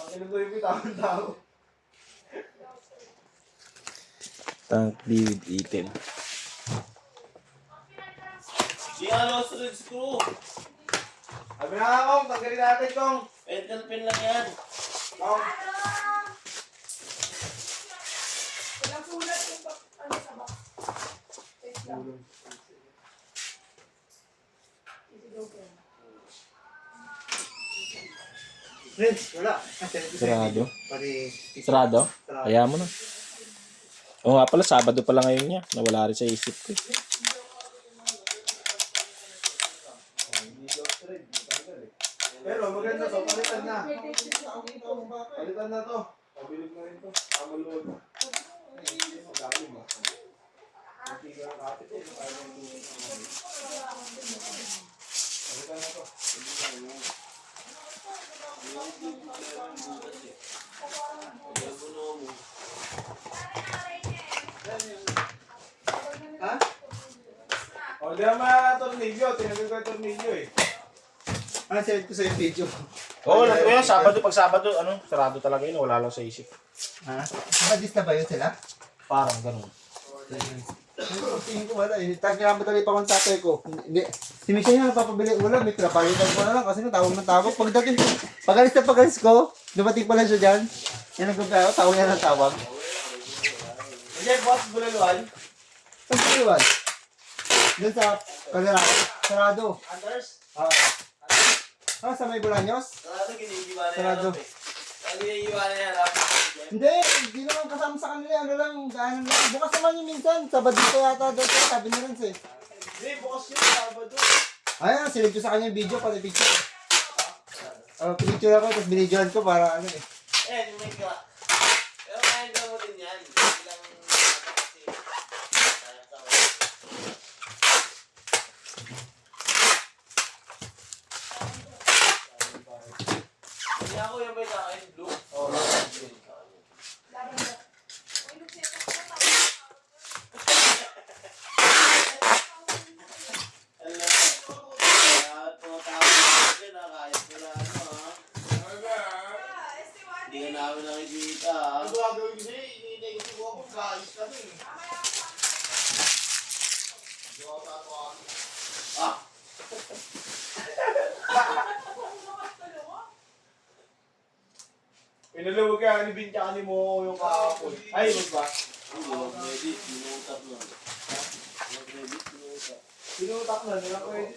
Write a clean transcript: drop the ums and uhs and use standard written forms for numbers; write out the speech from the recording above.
Ang inugoy mo tao. Tank D with item. Di ano, thread screw. Sabi na nga kong, tanggalin natin kong. Pentel pen lang yan. Kong. Walang sulat yung ano sa box. Wait lang. Friends, wala. Sarado. Pati... Sarado? Kaya mo na. Oo nga pala, Sabado pala ngayon niya. Nawala rin sa isip ko. Pero maganda to, palitan na. Palitan na to. Pabilig na rin to. Amaluwag na. Magaling ba? Palitan na to. Ha? O, di naman tornilyo. Tinagin ko yung tornilyo eh. Ah, send ko sa yung video. Oo, kaya Sabado, pag Sabado, ano, sarado talaga yun. Wala lang sa isip. Ha? Nakadis na ba yun sila? Parang ganun. Tingin ko wala eh. Madali pa akong tatay ko. Hindi. Si Michelle nga napapabili ulam. May pinapalitan ko na lang kasi tawag ng tawag. Pagdating ko, pagalis ko, dumating pala siya dyan. Yan ang gagawin. Tawag yan ang tawag. Hindi, boss, bulaluan. Saan bulaluan? Doon sa Kalera. Sarado. Anders? Ah, sa may Bulaños? Sarado, ginigiba na yan. Sarado. Ginigiba na yan. Hindi naman kasama sa kanila. Ano lang, daanan lang. Bukas naman yung minsan. Sabado ko yata doon. Sabi na rin siya. Hindi, bukas yun, Sabado. Ayan, sinip ko sa kanya yung video, pati picture. Picture ako, tapos binidyoan ko para ano eh. Yung may ka. Pero kaya mo din yan. Bilang kasi sayang sa hindi ako yung may sa akin, blue. Oo. Hindi ka namin nakikita ha. Ang gagawin niya, iniinigit ko ako, guys, kami. Ah! Pinalawag ka ni Bintya ni mo yung kahapon. Ay, wag ba? Hindi, mag-edit. Minutak lang. Mag-edit, minutak. Pinutak na, nila ko edit.